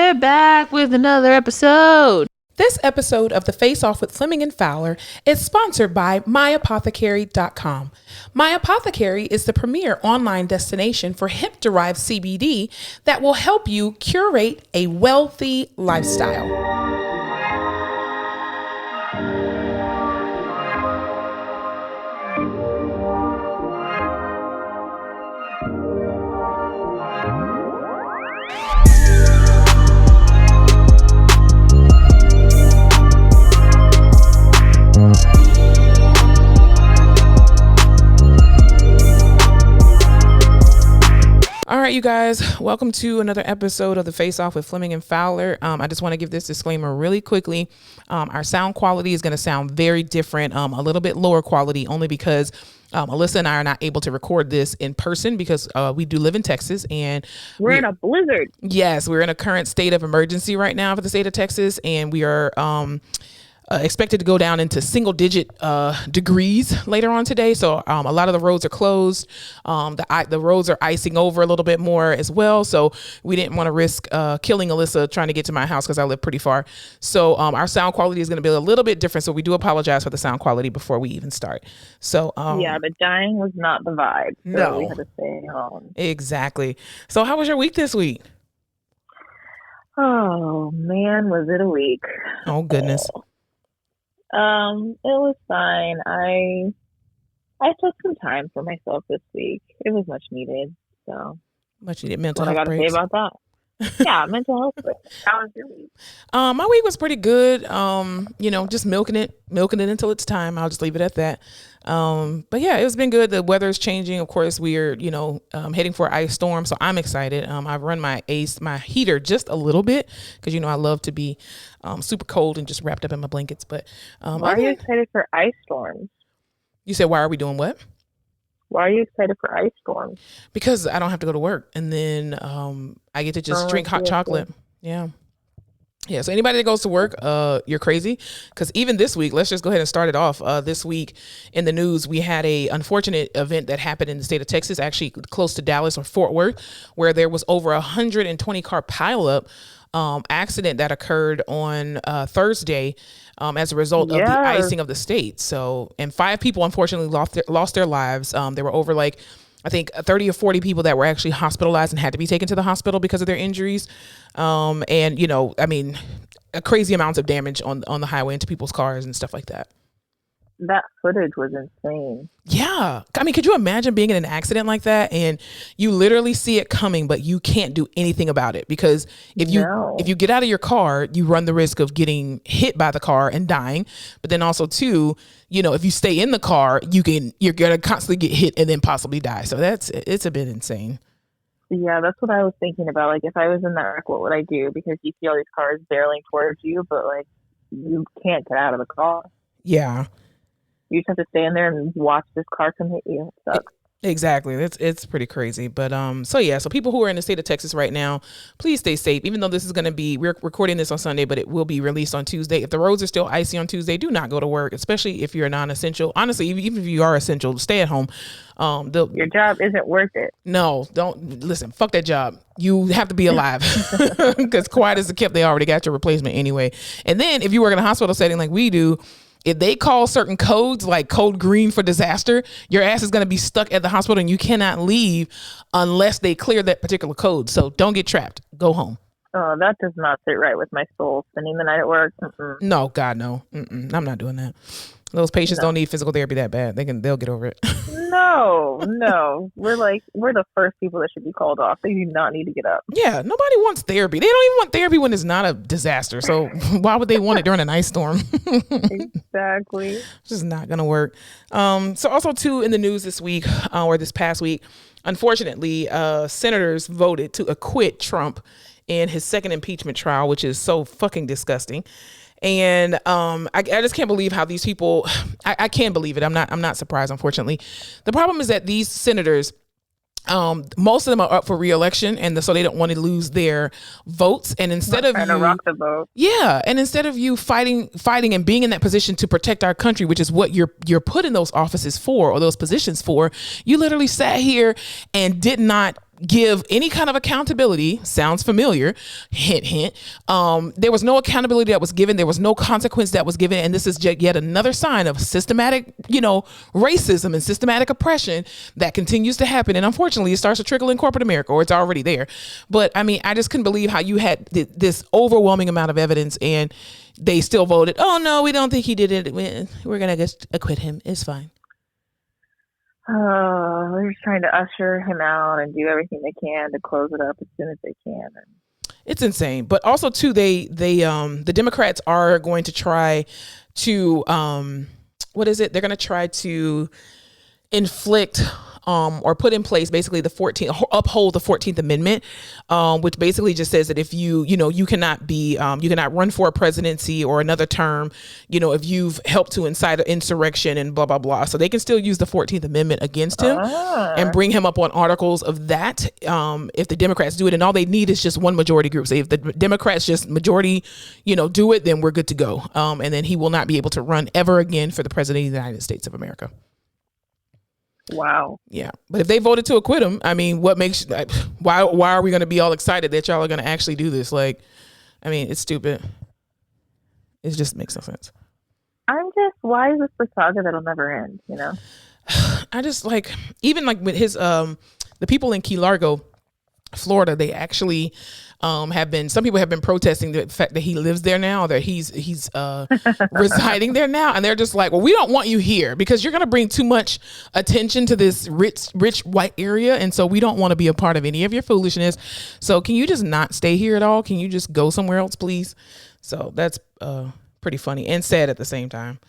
we're back with another episode. This episode of The Face Off with Fleming and Fowler is sponsored by MyApothecary.com. My Apothecary is the premier online destination for hemp-derived CBD that will help you curate a wealthy lifestyle. All right, you guys, welcome to another episode of The Face Off with Fleming and Fowler. I just want to give this disclaimer really quickly. Our sound quality is going to sound very different, a little bit lower quality, only because Alyssa and I are not able to record this in person because we do live in Texas and we're in a blizzard. Yes, we're in a current state of emergency right now for the state of Texas, and we are expected to go down into single digit degrees later on today. So a lot of the roads are closed. The roads are icing over a little bit more as well. So we didn't want to risk killing Alyssa trying to get to my house because I live pretty far. So our sound quality is going to be a little bit different. So we do apologize for the sound quality before we even start. So yeah, but dying was not the vibe. So no, we had to stay home. Exactly. So how was your week this week? Oh man, was it a week? Oh goodness. It was fine. I took some time for myself this week. It was much needed. So much needed mental health. What I got to say about that? Yeah, mental health break. How was your week? My week was pretty good. Just milking it until it's time. I'll just leave it at that. But yeah, it's been good. The weather is changing. Of course, we're heading for an ice storm, so I'm excited. I've run my heater just a little bit because I love to be super cold and just wrapped up in my blankets. But why are you excited for ice storms? You said why are we doing what? Why are you excited for ice storms? Because I don't have to go to work, and then I get to just drink hot chocolate. Yeah. Yeah, so anybody that goes to work, you're crazy. Because even this week, let's just go ahead and start it off. This week in the news, we had a unfortunate event that happened in the state of Texas, actually close to Dallas or Fort Worth, where there was over 120 car pileup accident that occurred on Thursday as a result of the icing of the state. So, and 5 people unfortunately lost their lives. There were over I think 30 or 40 people that were actually hospitalized and had to be taken to the hospital because of their injuries. A crazy amounts of damage on the highway into people's cars and stuff like that. That footage was insane. Yeah. I mean, could you imagine being in an accident like that and you literally see it coming, but you can't do anything about it? Because if you get out of your car, you run the risk of getting hit by the car and dying. But then also too, if you stay in the car, you're going to constantly get hit and then possibly die. So it's a bit insane. Yeah, that's what I was thinking about. Like, if I was in that wreck, what would I do? Because you see all these cars barreling towards you, but you can't get out of the car. Yeah. You just have to stay in there and watch this car come hit you. It sucks. Exactly. It's pretty crazy. But so people who are in the state of Texas right now, please stay safe. Even though this is going to be, we're recording this on Sunday, but it will be released on Tuesday. If the roads are still icy on Tuesday, do not go to work, especially if you're non-essential. Honestly, even if you are essential, stay at home. Your job isn't worth it. No, don't listen. Fuck that job. You have to be alive because quiet as a kept, they already got your replacement anyway. And then if you work in a hospital setting like we do, if they call certain codes like code green for disaster, your ass is going to be stuck at the hospital and you cannot leave unless they clear that particular code. So don't get trapped. Go home. Oh, that does not sit right with my soul. Spending the night at work. Mm-mm. No, God, no. Mm-mm. I'm not doing that. Those patients don't need physical therapy that bad. They'll get over it. No. We're the first people that should be called off. They do not need to get up. Yeah, nobody wants therapy. They don't even want therapy when it's not a disaster. So why would they want it during an ice storm? Exactly. It's just not going to work. So also too in the news this week or this past week, unfortunately, senators voted to acquit Trump in his second impeachment trial, which is so fucking disgusting. And I just can't believe how these people, I can't believe it. I'm not surprised, unfortunately. The problem is that these senators, most of them are up for re-election, and so they don't want to lose their votes. And instead of you, rock the vote. Yeah, and instead of you fighting and being in that position to protect our country, which is what you're put in those offices for or those positions for, you literally sat here and did not give any kind of accountability. Sounds familiar. Hint, hint. There was no accountability that was given. There was no consequence that was given. And this is yet another sign of systematic, racism and systematic oppression that continues to happen. And unfortunately, it starts to trickle in corporate America, or it's already there. But I mean, I just couldn't believe how you had this overwhelming amount of evidence and they still voted, oh no, we don't think he did it. We're going to just acquit him. It's fine. Oh, they're just trying to usher him out and do everything they can to close it up as soon as they can. It's insane. But also too, the Democrats are going to try to, what is it? They're going to try to inflict or put in place basically uphold the 14th Amendment, which basically just says that if you cannot run for a presidency or another term, if you've helped to incite an insurrection and blah, blah, blah. So they can still use the 14th Amendment against him and bring him up on articles of that. If the Democrats do it, and all they need is just one majority group. So if the Democrats just majority, do it, then we're good to go. And then he will not be able to run ever again for the president of the United States of America. Wow. Yeah. But if they voted to acquit him, I mean, what makes why are we going to be all excited that y'all are going to actually do this? Like, I mean, it's stupid. It just makes no sense. Why is this the saga that'll never end, I just even with his the people in Key Largo, Florida, they actually some people have been protesting the fact that he lives there now, that he's residing there now, and they're just like, well, we don't want you here because you're going to bring too much attention to this rich white area, and so we don't want to be a part of any of your foolishness. So can you just not stay here at all? Can you just go somewhere else, please? So that's pretty funny and sad at the same time.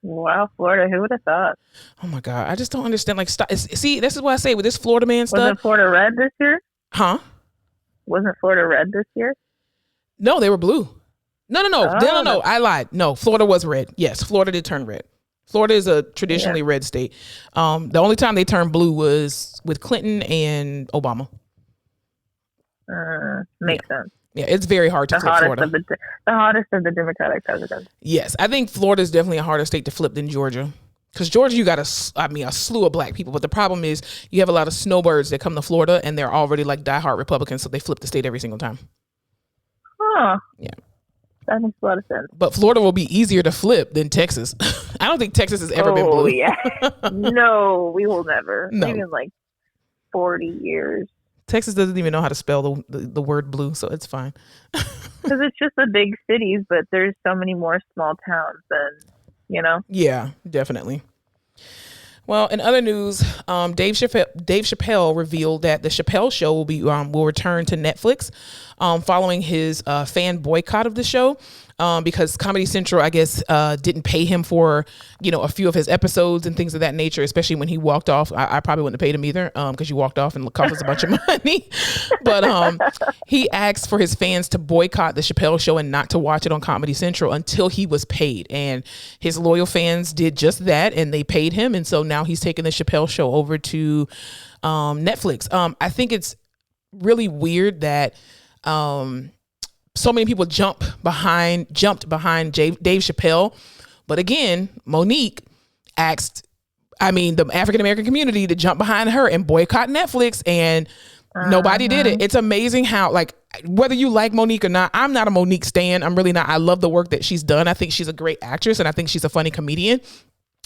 Wow, Florida, who would have thought? Oh my God, I just don't understand. See, this is what I say with this Florida man stuff. Wasn't Florida red this year? Huh? Wasn't Florida red this year? No, they were blue. No. No, I lied. No, Florida was red. Yes, Florida did turn red. Florida is a traditionally red state. The only time they turned blue was with Clinton and Obama. Makes sense. Yeah, it's very hard to flip Florida. The hottest of the Democratic presidents. Yes, I think Florida is definitely a harder state to flip than Georgia. Because Georgia, you got a slew of black people. But the problem is you have a lot of snowbirds that come to Florida and they're already like diehard Republicans. So they flip the state every single time. Huh. Yeah. That makes a lot of sense. But Florida will be easier to flip than Texas. I don't think Texas has ever been blue. Oh, yeah. No, we will never. No. Maybe in 40 years. Texas doesn't even know how to spell the word blue, so it's fine. Because it's just the big cities, but there's so many more small towns than... Yeah, definitely. Well, in other news, Dave Chappelle revealed that the Chappelle Show will return to Netflix following his fan boycott of the show. Because Comedy Central, I guess, didn't pay him for, a few of his episodes and things of that nature, especially when he walked off. I probably wouldn't have paid him either because you walked off and cost us a bunch of money. But he asked for his fans to boycott the Chappelle Show and not to watch it on Comedy Central until he was paid. And his loyal fans did just that, and they paid him. And so now he's taking the Chappelle Show over to Netflix. I think it's really weird that... so many people jumped behind Dave Chappelle. But again, Monique asked, the African-American community to jump behind her and boycott Netflix, and nobody did it. It's amazing how, whether you like Monique or not, I'm not a Monique stan. I'm really not. I love the work that she's done. I think she's a great actress, and I think she's a funny comedian.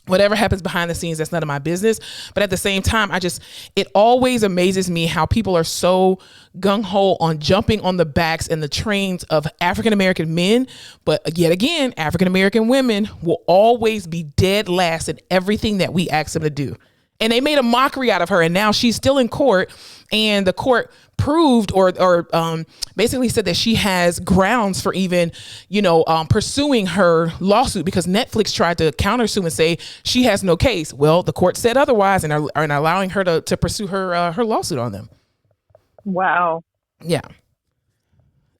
Whatever happens behind the scenes, that's none of my business. But at the same time, it always amazes me how people are so gung-ho on jumping on the backs and the trains of African-American men. But yet again, African-American women will always be dead last in everything that we ask them to do. And they made a mockery out of her, and now she's still in court, and the court proved or basically said that she has grounds for even, pursuing her lawsuit, because Netflix tried to countersue and say she has no case. Well, the court said otherwise and are allowing her to pursue her lawsuit on them. Wow. Yeah.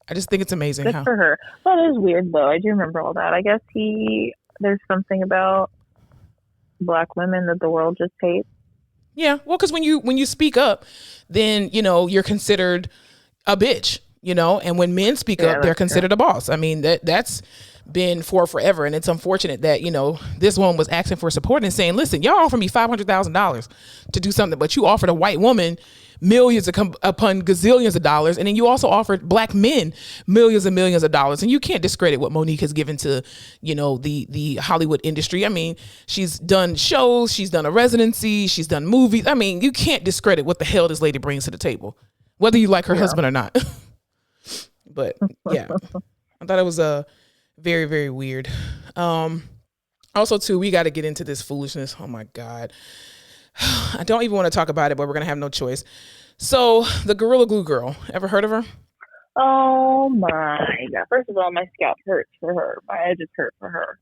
I just think it's amazing. Good for her. That is weird, though. I do remember all that. I guess there's something about Black women that the world just hates. Yeah, well, because when you speak up, then you're considered a bitch, and when men speak up, they're considered a boss. I mean, that's been for forever, and it's unfortunate that this woman was asking for support and saying, "Listen, y'all offered me $500,000 to do something, but you offered a white woman millions upon gazillions of dollars. And then you also offered black men millions and millions of dollars. And you can't discredit what Monique has given to, you know, the Hollywood industry. I mean, she's done shows, she's done a residency, she's done movies. I mean, you can't discredit what the hell this lady brings to the table, whether you like her husband or not. But yeah, I thought it was very, very weird. Also too, we got to get into this foolishness. Oh my God. I don't even want to talk about it, but we're going to have no choice. So the Gorilla Glue girl, ever heard of her? Oh my God. First of all, my scalp hurts for her. My edges hurt for her.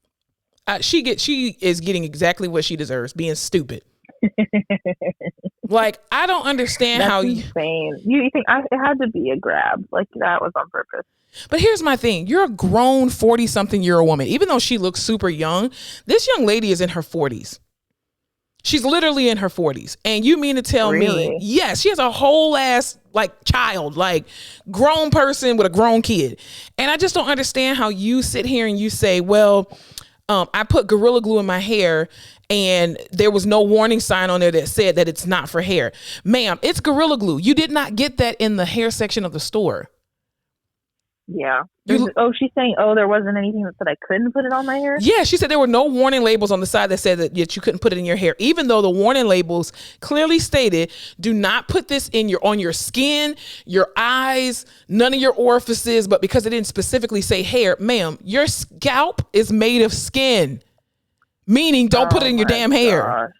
She is getting exactly what she deserves, being stupid. Like, I don't understand. That's how insane. You think it had to be a grab? Like, that was on purpose. But here's my thing. You're a grown 40-something-year-old woman. Even though she looks super young, this young lady is in her 40s. She's literally in her 40s. And you mean to tell me, yes, she has a whole ass like child, like grown person with a grown kid. And I just don't understand how you sit here and you say, well, I put Gorilla Glue in my hair and there was no warning sign on there that said that it's not for hair. Ma'am, it's Gorilla Glue. You did not get that in the hair section of the store. Yeah. She's saying, there wasn't anything that said I couldn't put it on my hair? Yeah, she said there were no warning labels on the side that said that you couldn't put it in your hair, even though the warning labels clearly stated, do not put this on your skin, your eyes, none of your orifices, but because it didn't specifically say hair, ma'am, your scalp is made of skin, meaning don't put it in your damn hair.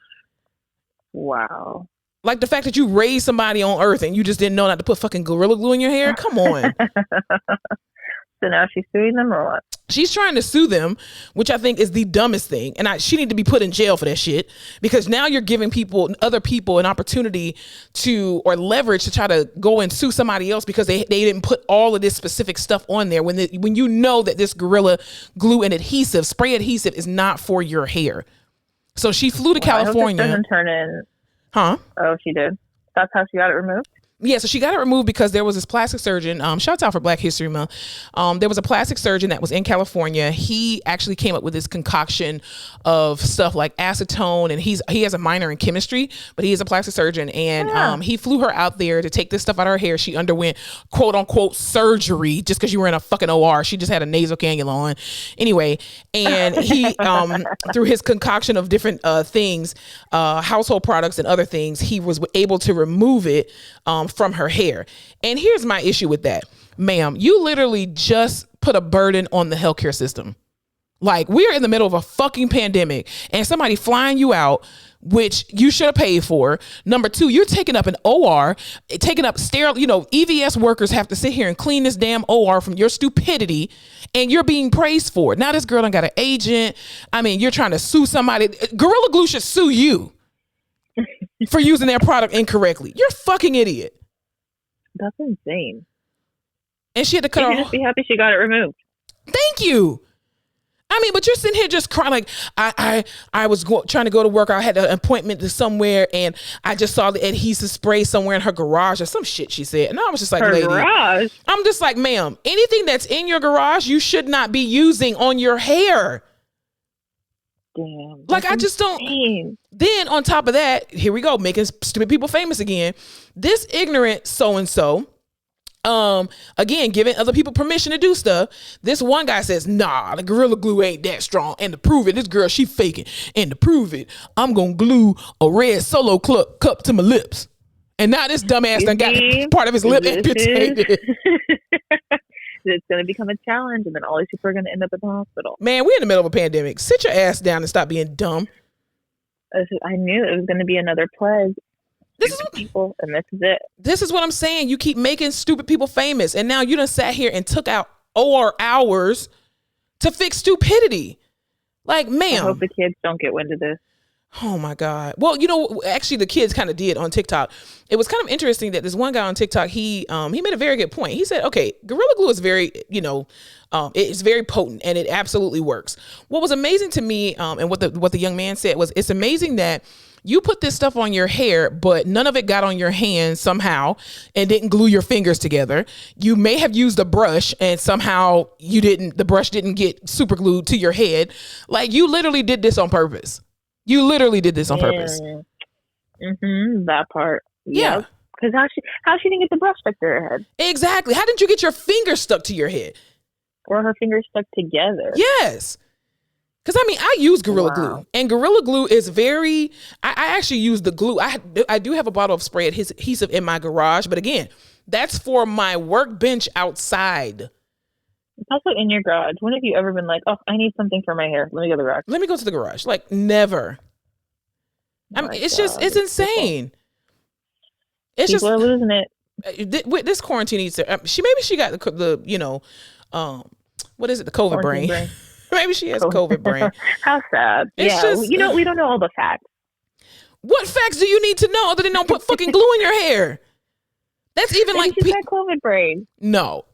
Wow. Like the fact that you raised somebody on earth and you just didn't know not to put fucking Gorilla Glue in your hair? Come on. So now she's suing them or what? She's trying to sue them, which I think is the dumbest thing. And she need to be put in jail for that shit, because now you're giving other people an opportunity or leverage to try to go and sue somebody else because they didn't put all of this specific stuff on there when you know that this Gorilla Glue and spray adhesive is not for your hair. So she flew to California. I hope this doesn't turn in. Huh? Oh, she did. That's how she got it removed? Yeah, so she got it removed because there was this plastic surgeon. Shouts out for Black History Month. There was a plastic surgeon that was in California. He actually came up with this concoction of stuff like acetone, and he has a minor in chemistry, but he is a plastic surgeon. And he flew her out there to take this stuff out of her hair. She underwent quote unquote surgery just because you were in a fucking OR. She just had a nasal cannula on. Anyway, and he through his concoction of different things, household products and other things, he was able to remove it from her hair. And here's my issue with that. Ma'am, you literally just put a burden on the healthcare system. Like, we're in the middle of a fucking pandemic and somebody flying you out, which you should have paid for. Number two, you're taking up an OR, taking up sterile, EVS workers have to sit here and clean this damn OR from your stupidity, and you're being praised for it. Now this girl done got an agent. I mean, you're trying to sue somebody. Gorilla Glue should sue you for using their product incorrectly. You're a fucking idiot. That's insane. And she had to cut off. Just be happy she got it removed. Thank you. I mean, but you're sitting here just crying like, I was trying to go to work. I had an appointment to somewhere, and I just saw the adhesive spray somewhere in her garage or some shit she said. And I was just like, lady, garage? I'm just like, ma'am, anything that's in your garage, you should not be using on your hair. Damn. Like, I just don't. Then on top of that, here we go, making stupid people famous again. This ignorant so-and-so, again, giving other people permission to do stuff. This one guy says, nah, the Gorilla Glue ain't that strong. And to prove it, this girl, she faking. And to prove it, I'm going to glue a red Solo cup to my lips. And now this dumbass done got part of his lip amputated. It's going to become a challenge, and then all these people are going to end up in the hospital. Man, we're in the middle of a pandemic. Sit your ass down and stop being dumb. I knew it was going to be another plague. This is people, and this is it. This is what I'm saying. You keep making stupid people famous, and now you done sat here and took out OR hours to fix stupidity. Like, ma'am. I hope the kids don't get wind of this. Oh my God. Well, actually the kids kind of did on TikTok. It was kind of interesting that this one guy on TikTok, he made a very good point. He said, okay, Gorilla Glue is very, it's very potent and it absolutely works. What was amazing to me, and what the young man said was, it's amazing that you put this stuff on your hair, but none of it got on your hands somehow and didn't glue your fingers together. You may have used a brush and somehow the brush didn't get super glued to your head. Like, you literally did this on purpose. You literally did this on purpose. Mm-hmm, that part. Yeah. Because how she didn't get the brush stuck to her head? Exactly. How didn't you get your finger stuck to your head? Or her fingers stuck together? Yes. Because, I mean, I use Gorilla Glue. And Gorilla Glue is very... I actually use the glue. I do have a bottle of spray adhesive in my garage. But again, that's for my workbench outside. It's also in your garage. When have you ever been like, oh, I need something for my hair? Let me go to the garage. Let me go to the garage. Like, never. I mean, it's insane. People are losing it. With this quarantine needs to... maybe she got the what is it? The COVID brain. Maybe she has COVID brain. How sad. We don't know all the facts. What facts do you need to know other than don't put fucking glue in your hair? That's even like she's got COVID brain. No.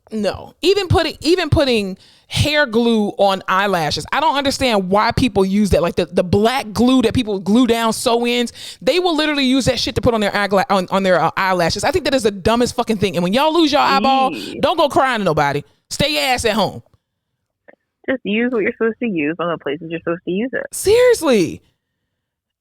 Even putting hair glue on eyelashes. I don't understand why people use that. Like the black glue that people glue down sew-ins. They will literally use that shit to put on their eyelashes. I think that is the dumbest fucking thing. And when y'all lose your eyeball, don't go crying to nobody. Stay your ass at home. Just use what you're supposed to use on the places you're supposed to use it. Seriously.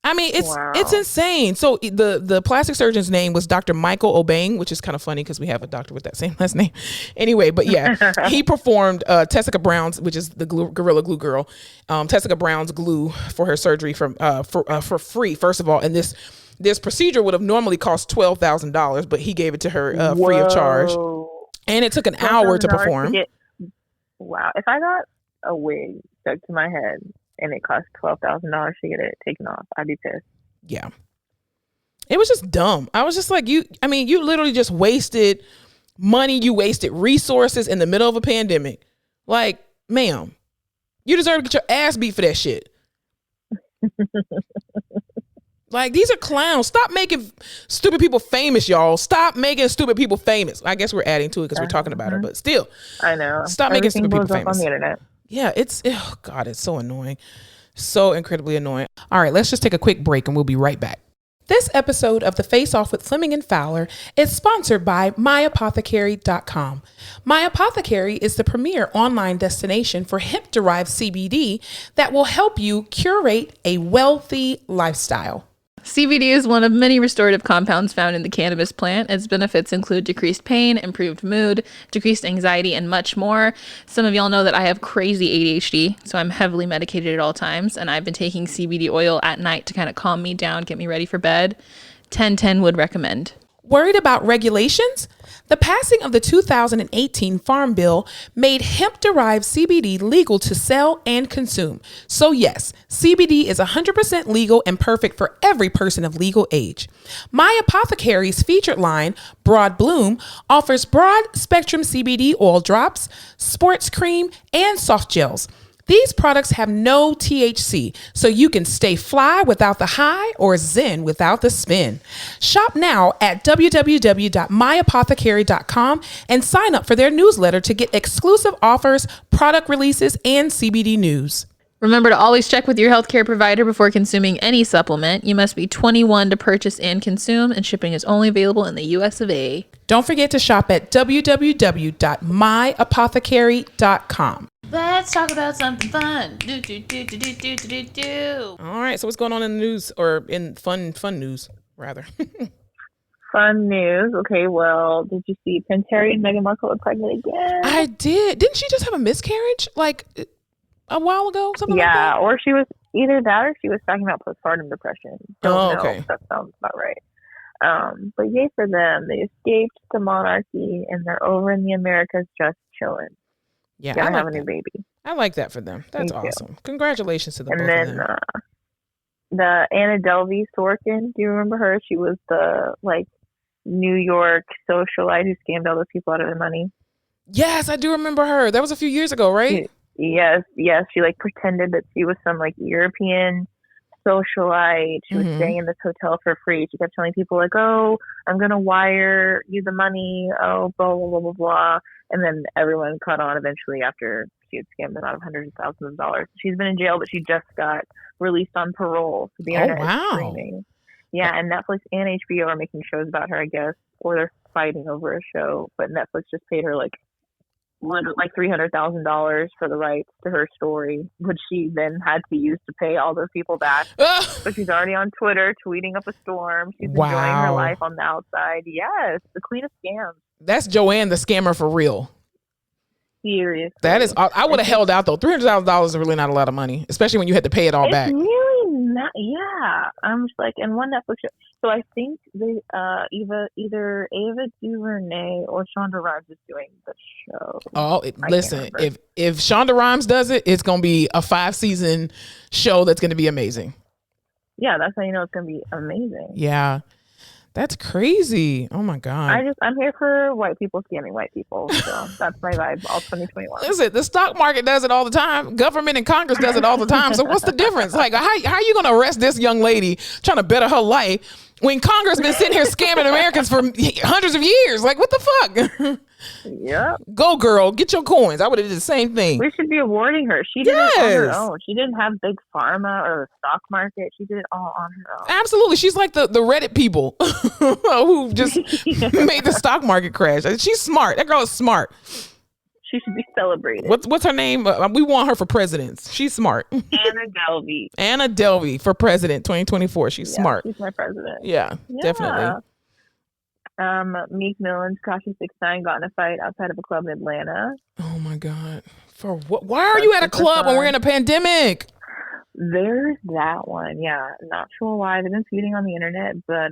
I mean, it's insane. So the plastic surgeon's name was Dr. Michael Obeng, which is kind of funny because we have a doctor with that same last name. Anyway, but yeah, he performed Tessica Brown's, which is the Gorilla Glue girl, Tessica Brown's glue for her surgery for free, first of all. And this procedure would have normally cost $12,000, but he gave it to her free of charge. And it took an hour to perform. Wow. If I got a wig stuck to my head and it cost $12,000 to get it taken off, I'd be pissed. Yeah. It was just dumb. I was just like, you literally just wasted money. You wasted resources in the middle of a pandemic. Like, ma'am, you deserve to get your ass beat for that shit. Like, these are clowns. Stop making stupid people famous, y'all. Stop making stupid people famous. I guess we're adding to it because we're talking about her, but still. I know. Stop making stupid people famous. On the internet. Yeah, it's so annoying. So incredibly annoying. All right, let's just take a quick break and we'll be right back. This episode of The Face Off with Fleming and Fowler is sponsored by myapothecary.com. My Apothecary is the premier online destination for hemp-derived CBD that will help you curate a wealthy lifestyle. CBD is one of many restorative compounds found in the cannabis plant. Its benefits include decreased pain, improved mood, decreased anxiety, and much more. Some of y'all know that I have crazy ADHD, so I'm heavily medicated at all times, and I've been taking CBD oil at night to kind of calm me down, get me ready for bed. 10/10 would recommend. Worried about regulations? The passing of the 2018 Farm Bill made hemp-derived CBD legal to sell and consume. So yes, CBD is 100% legal and perfect for every person of legal age. My Apothecary's featured line, Broad Bloom, offers broad-spectrum CBD oil drops, sports cream, and soft gels. These products have no THC, so you can stay fly without the high or zen without the spin. Shop now at www.myapothecary.com and sign up for their newsletter to get exclusive offers, product releases, and CBD news. Remember to always check with your healthcare provider before consuming any supplement. You must be 21 to purchase and consume, and shipping is only available in the US of A. Don't forget to shop at www.myapothecary.com. Let's talk about something fun. All right, so what's going on in the news, or in fun news, rather? Fun news. Okay, well, did you see Prince Harry and Meghan Markle are pregnant again? I did. Didn't she just have a miscarriage, like, a while ago? Something like that? Yeah, or she was either that or she was talking about postpartum depression. Don't know. Okay. That sounds about right. But yay for them. They escaped the monarchy and they're over in the Americas just chilling. Yeah, gonna have a new baby. I like that for them. That's awesome. Congratulations to them. And then the Anna Delvey Sorkin, do you remember her? She was the New York socialite who scammed all those people out of their money. Yes, I do remember her. That was a few years ago, right? Yes. She pretended that she was some European socialite. She was staying in this hotel for free. She kept telling people oh, I'm gonna wire you the money. Oh, blah blah blah blah blah. And then everyone caught on eventually after she had scammed them out of hundreds of thousands of dollars. She's been in jail, but she just got released on parole. So the internet is screaming. Yeah, and Netflix and HBO are making shows about her, I guess, or they're fighting over a show. But Netflix just paid her like $300,000 for the rights to her story, which she then had to use to pay all those people back. But she's already on Twitter tweeting up a storm. She's enjoying her life on the outside. Yes, the queen of scams. That's Joanne the scammer for real. Seriously. That is, I would have held out though. $300,000 is really not a lot of money, especially when you had to pay it all back. Really not. Yeah, I'm just like, and one Netflix show. So I think they either Ava DuVernay or Shonda Rhimes is doing the show. Oh, listen, if Shonda Rhimes does it, it's gonna be a 5-season show that's gonna be amazing. Yeah, that's how you know it's gonna be amazing. Yeah. That's crazy. Oh my God. I'm here for white people scamming white people. So that's my vibe all 2021. Listen, the stock market does it all the time. Government and Congress does it all the time. So what's the difference? Like, how are you going to arrest this young lady trying to better her life when Congress been sitting here scamming Americans for hundreds of years? Like, what the fuck? Yep. Go, girl. Get your coins. I would have did the same thing. We should be awarding her. She did it on her own. She didn't have big pharma or the stock market. She did it all on her own. Absolutely. She's like the Reddit people who just made the stock market crash. She's smart. That girl is smart. She should be celebrated. What's her name? We want her for president. She's smart. Anna Delvey for president 2024. She's smart. She's my president. Yeah, definitely. Meek Mill and Tekashi 6ix9ine got in a fight outside of a club in Atlanta. Oh my God. For what? Why are you at a club when we're in a pandemic? There's that one. Yeah. Not sure why. They've been feuding on the internet, but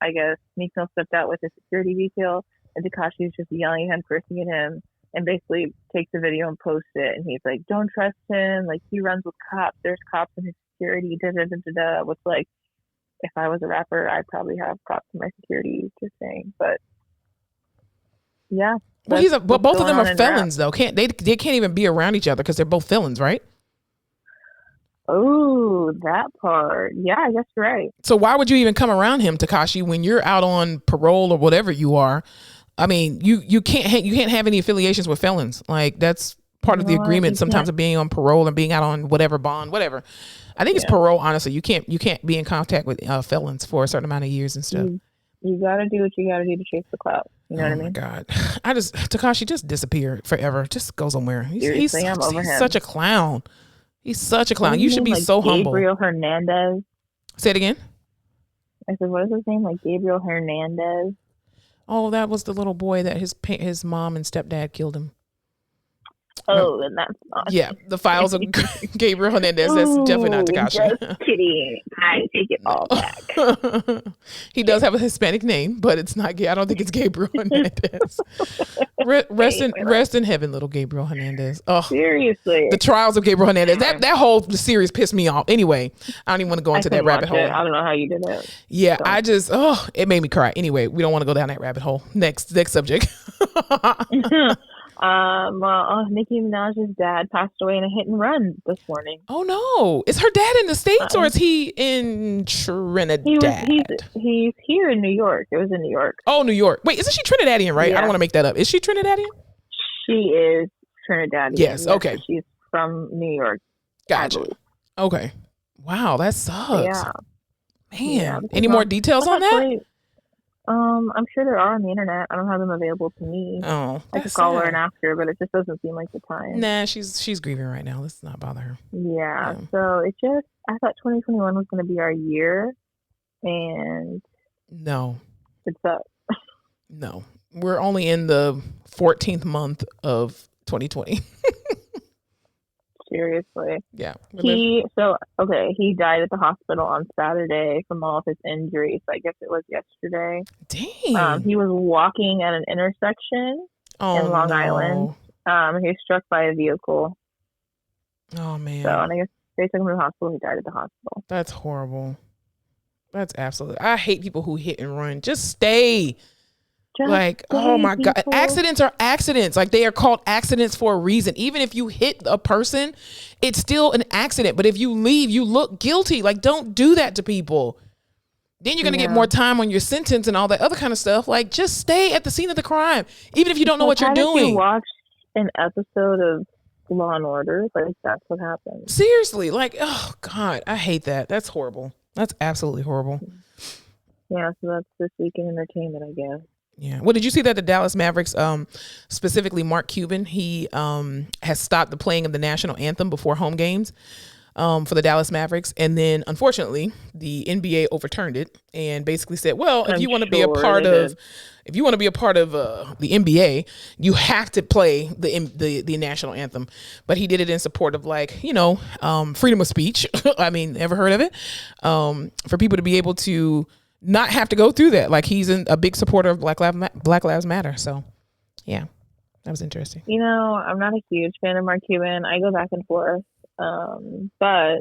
I guess Meek Mill stepped out with a security detail and Tekashi was just yelling at him, cursing at him, and basically takes the video and posts it. And he's like, don't trust him. Like, he runs with cops. There's cops in his security. What's like, if I was a rapper, I'd probably have cops in my security, just saying. But yeah. Well, but both of them are felons, though. They can't even be around each other because they're both felons, right? Oh, that part. Yeah, I guess you're right. So why would you even come around him, Tekashi, when you're out on parole or whatever you are? I mean, you can't have any affiliations with felons. Like, that's part of the agreement sometimes of being on parole and being out on whatever bond, whatever. I think it's parole, honestly. You can't be in contact with felons for a certain amount of years and stuff. You gotta do what you gotta do to chase the clout. You know what I mean? Oh my God. Tekashi just disappeared forever. Just go somewhere. He's him. Such a clown. He's such a clown. You should be like so humble. Gabriel Hernandez. Say it again. I said, what is his name? Like Gabriel Hernandez. Oh, that was the little boy that his mom and stepdad killed him. Oh, and that's awesome. Yeah, the files of Gabriel Hernandez. That's definitely not Tekashi. Just kidding. I take it all back. He does have a Hispanic name, but it's not. I don't think it's Gabriel Hernandez. Rest in heaven, little Gabriel Hernandez. Oh, seriously. The trials of Gabriel Hernandez. That whole series pissed me off. Anyway, I don't even want to go into that rabbit hole. I don't know how you did it. Yeah, so. It made me cry. Anyway, we don't want to go down that rabbit hole. Next subject. Nicki Minaj's dad passed away in a hit and run this morning. Oh no! Is her dad in the States or is he in Trinidad? He's here in New York. It was in New York. Oh, New York. Wait, isn't she Trinidadian? Right? Yeah. I don't want to make that up. Is she Trinidadian? She is Trinidadian. Yes. Okay. She's from New York. Gotcha. Okay. Wow, that sucks. Yeah. Man. Yeah, any more details on that? I'm sure there are on the internet. I don't have them available to me. Oh, I could call her and ask her, but it just doesn't seem like the time. Nah, she's grieving right now. Let's not bother her. Yeah. So I thought 2021 was going to be our year, and no, it's up. No, we're only in the 14th month of 2020. Seriously. Yeah. He died at the hospital on Saturday from all of his injuries. I guess it was yesterday. Dang. He was walking at an intersection in Long Island. He was struck by a vehicle. Oh man. So, and I guess they took him to the hospital. He died at the hospital. That's horrible. That's absolutely. I hate people who hit and run. Just stay. Oh my God. Accidents are accidents. Like, they are called accidents for a reason. Even if you hit a person, it's still an accident. But if you leave, you look guilty. Like, don't do that to people. Then you're going to get more time on your sentence and all that other kind of stuff. Like, just stay at the scene of the crime, even if you don't know what you're doing. You watch an episode of Law and Order, like, that's what happened. Seriously. Like, oh God, I hate that. That's horrible. That's absolutely horrible. Yeah. So that's this week in entertainment, I guess. Yeah. Well, did you see that the Dallas Mavericks, specifically Mark Cuban, he has stopped the playing of the national anthem before home games for the Dallas Mavericks, and then unfortunately the NBA overturned it and basically said, well, if you want to be a part of the NBA, you have to play the national anthem. But he did it in support of, like, freedom of speech. I mean, ever heard of it? For people to be able to not have to go through that. Like, he's a big supporter of Black Lives Matter. So, yeah, that was interesting. I'm not a huge fan of Mark Cuban. I go back and forth, but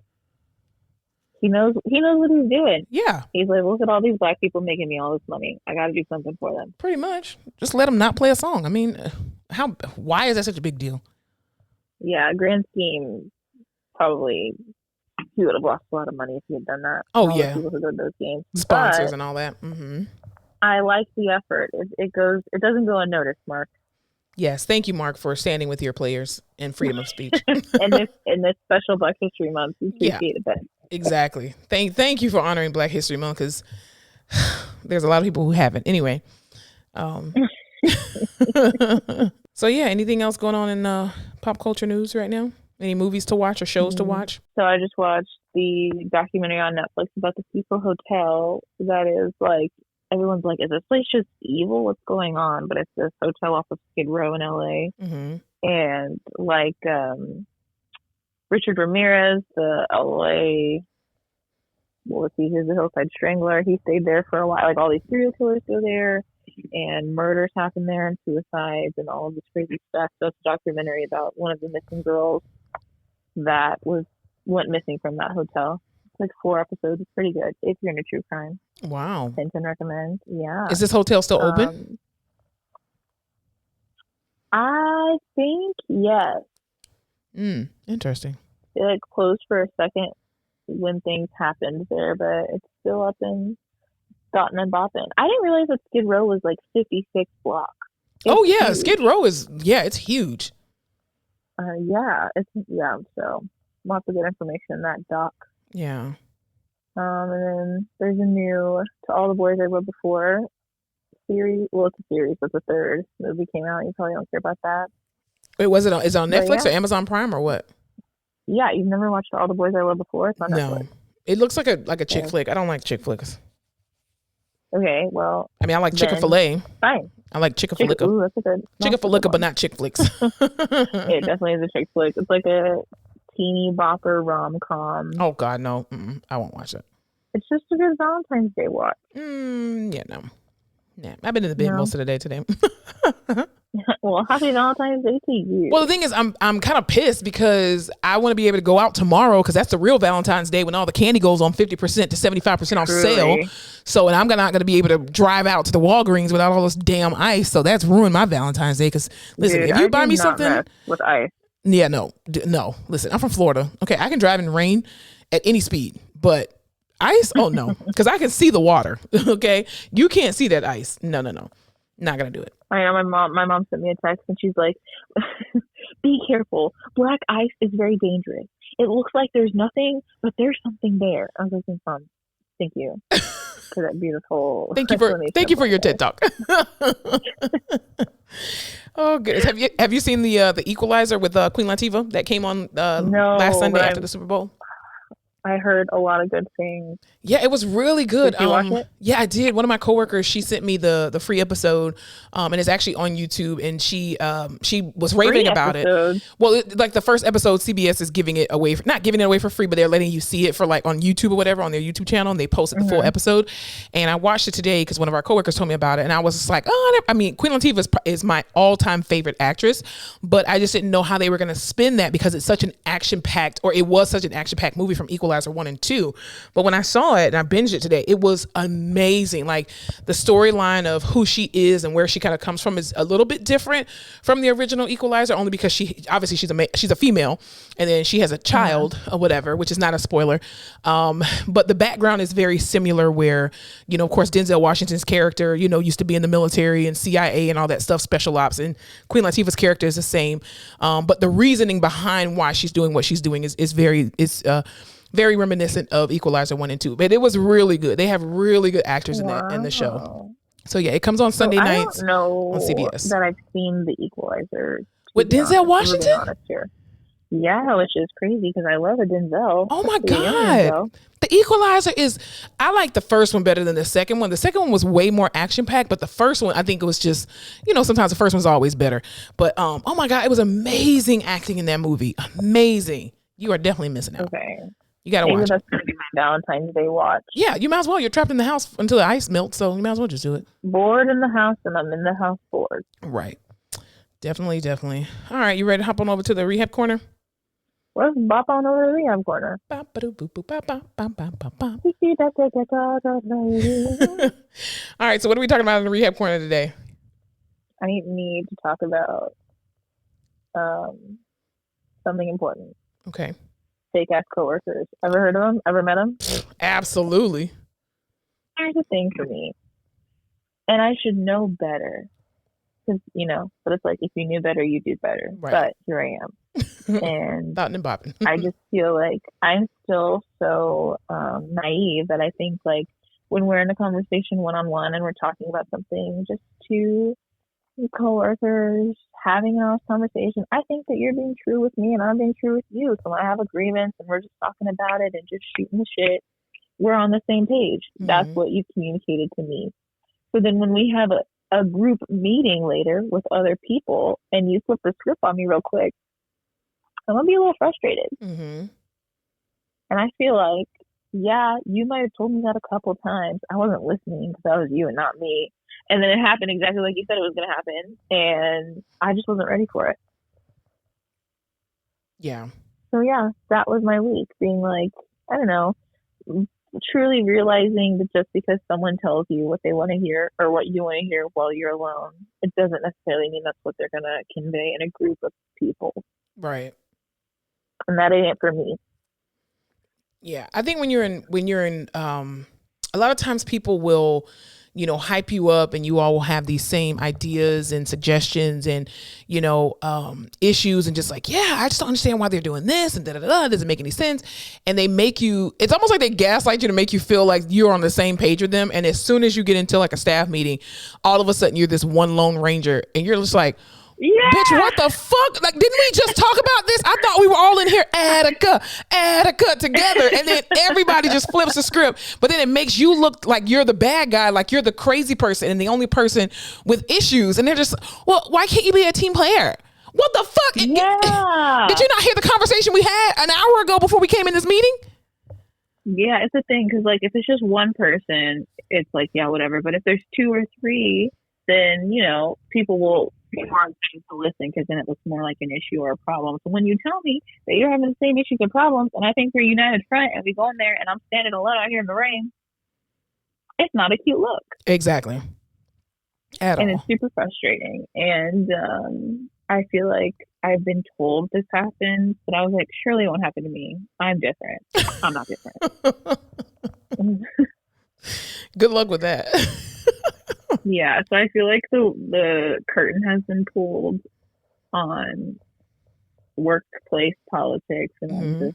he knows what he's doing. Yeah, he's like, look at all these black people making me all this money. I got to do something for them. Pretty much, just let him not play a song. I mean, why is that such a big deal? Yeah, grand scheme, probably. He would have lost a lot of money if he had done that. Oh, yeah. People who go to those games. Sponsors and all that. Mm-hmm. I like the effort. It doesn't go unnoticed, Mark. Yes. Thank you, Mark, for standing with your players and freedom of speech. and this special Black History Month. We appreciate it. Exactly. Thank you for honoring Black History Month, because there's a lot of people who haven't. Anyway. So, yeah, anything else going on in pop culture news right now? Any movies to watch or shows to watch? So I just watched the documentary on Netflix about the Cecil Hotel. That is, like, everyone's like, is this place just evil? What's going on? But it's this hotel off of Skid Row in LA. Mm-hmm. And, like, Richard Ramirez, the LA, he's the Hillside Strangler. He stayed there for a while. Like, all these serial killers go there, and murders happen there, and suicides, and all of this crazy stuff. So it's a documentary about one of the missing girls that went missing from that hotel. It's like 4 episodes. It's pretty good if you're into true crime. Wow. I can recommend. Yeah. Is this hotel still open? I think yes. Interesting. It like closed for a second when things happened there, but it's still up and dotting and bopping. I didn't realize that Skid Row was like 56 blocks. Oh yeah, huge. Skid Row is it's huge. So lots of good information in that doc. Yeah. And then there's a new To All the Boys I Loved Before series. Well, it's a series, but the 3rd movie came out. You probably don't care about that. Wait, is it on Netflix or Amazon Prime or what? Yeah, you've never watched To All the Boys I Loved Before? It's on Netflix. No. It looks like a chick flick. I don't like chick flicks. Okay, well. I mean, I like Chick-fil-A. Fine. I like Chick-fil-A. Ooh, that's a good. Chick-fil-A, but not chick flicks. It definitely is a chick flick. It's like a teeny bopper rom-com. Oh, God, no. I won't watch it. It's just a good Valentine's Day watch. Yeah, no. Nah, I've been in the bed most of the day today. Well, happy Valentine's Day to you. Well, the thing is, I'm kind of pissed because I want to be able to go out tomorrow, because that's the real Valentine's Day when all the candy goes on 50% to 75% off sale. So, and I'm not going to be able to drive out to the Walgreens without all this damn ice. So that's ruined my Valentine's Day. Because listen, if you buy me something with ice, no. Listen, I'm from Florida. Okay, I can drive in rain at any speed, but ice, oh no, because I can see the water. Okay, you can't see that ice. No, not gonna do it. I know my mom sent me a text and she's like, be careful. Black ice is very dangerous. It looks like there's nothing, but there's something there. I was like, Mom, thank you for that beautiful. Thank you for your TED Talk. Oh goodness. Have you seen the Equalizer with Queen Latifah that came on last Sunday after the Super Bowl? I heard a lot of good things. Yeah, it was really good. Did you watch it? Yeah, I did. One of my coworkers, she sent me the free episode, and it's actually on YouTube. And she was raving about it. Well, like the first episode, CBS is giving it away, not giving it away for free, but they're letting you see it for like on YouTube or whatever on their YouTube channel, and they posted the full episode. And I watched it today because one of our coworkers told me about it, and I was just like, I mean, Queen Latifah is my all-time favorite actress, but I just didn't know how they were going to spin that because it's such an action-packed, or it was such an action-packed movie from Equalizer 1 and 2. But when I saw it and I binged it today, it was amazing. Like the storyline of who she is and where she kind of comes from is a little bit different from the original Equalizer, only because she's a female, and then she has a child or whatever, which is not a spoiler. But the background is very similar where, of course, Denzel Washington's character, used to be in the military and CIA and all that stuff, special ops, and Queen Latifah's character is the same. But the reasoning behind why she's doing what she's doing is very reminiscent of Equalizer 1 and 2. But it was really good. They have really good actors in the show. So yeah, it comes on Sunday nights I don't know on CBS. that I've seen The Equalizer. With Denzel Washington? Honest here. Yeah, which is crazy because I love a Denzel. Oh my God. The Equalizer I like the first one better than the second one. The second one was way more action packed, but the first one, I think it was just, sometimes the first one's always better. But oh my God, it was amazing acting in that movie. Amazing. You are definitely missing out. Okay. You got to watch that's going to be my Valentine's Day watch. Yeah, you might as well. You're trapped in the house until the ice melts, so you might as well just do it. Bored in the house, and I'm in the house bored. Right. Definitely. All right, you ready to hop on over to the Rehab Corner? Let's bop on over to the Rehab Corner. All right, so what are we talking about in the Rehab Corner today? I need to talk about something important. Okay. Fake ass coworkers. Ever heard of them? Ever met them? Absolutely. Here's the thing for me, and I should know better, because but it's like if you knew better, you'd do better. Right. But here I am, and I just feel like I'm still so naive that I think like when we're in a conversation one-on-one and we're talking about something, just two coworkers having an honest conversation, I think that you're being true with me and I'm being true with you. So when I have agreements and we're just talking about it and just shooting the shit, we're on the same page. Mm-hmm. That's what you communicated to me. So then when we have a group meeting later with other people and you flip the script on me real quick, I'm going to be a little frustrated. Mm-hmm. And I feel like, yeah, you might have told me that a couple times. I wasn't listening because that was you and not me. And then it happened exactly like you said it was going to happen. And I just wasn't ready for it. Yeah. So, yeah, that was my week. Being like, I don't know, truly realizing that just because someone tells you what they want to hear or what you want to hear while you're alone, it doesn't necessarily mean that's what they're going to convey in a group of people. Right. And that ain't for me. Yeah. I think when you're in, a lot of times people will, hype you up and you all will have these same ideas and suggestions and, issues and just like, yeah, I just don't understand why they're doing this and doesn't make any sense. And they make you, it's almost like they gaslight you to make you feel like you're on the same page with them. And as soon as you get into like a staff meeting, all of a sudden you're this one lone ranger and you're just like, yeah. Bitch, what the fuck? Like, didn't we just talk about this? I thought we were all in here Attica together. And then everybody just flips the script. But then it makes you look like you're the bad guy, like you're the crazy person and the only person with issues. And they're just, well, why can't you be a team player? What the fuck? Yeah. Did you not hear the conversation we had an hour ago before we came in this meeting? Yeah, it's a thing. Because, like, if it's just one person, it's like, yeah, whatever. But if there's two or three, then, people will be more inclined to listen because then it looks more like an issue or a problem. So when you tell me that you're having the same issues or problems, and I think we're united front and we go in there and I'm standing alone out here in the rain, it's not a cute look. Exactly. And it's super frustrating. And I feel like I've been told this happens, but I was like, surely it won't happen to me. I'm different. I'm not different. Good luck with that. Yeah, so I feel like the curtain has been pulled on workplace politics, and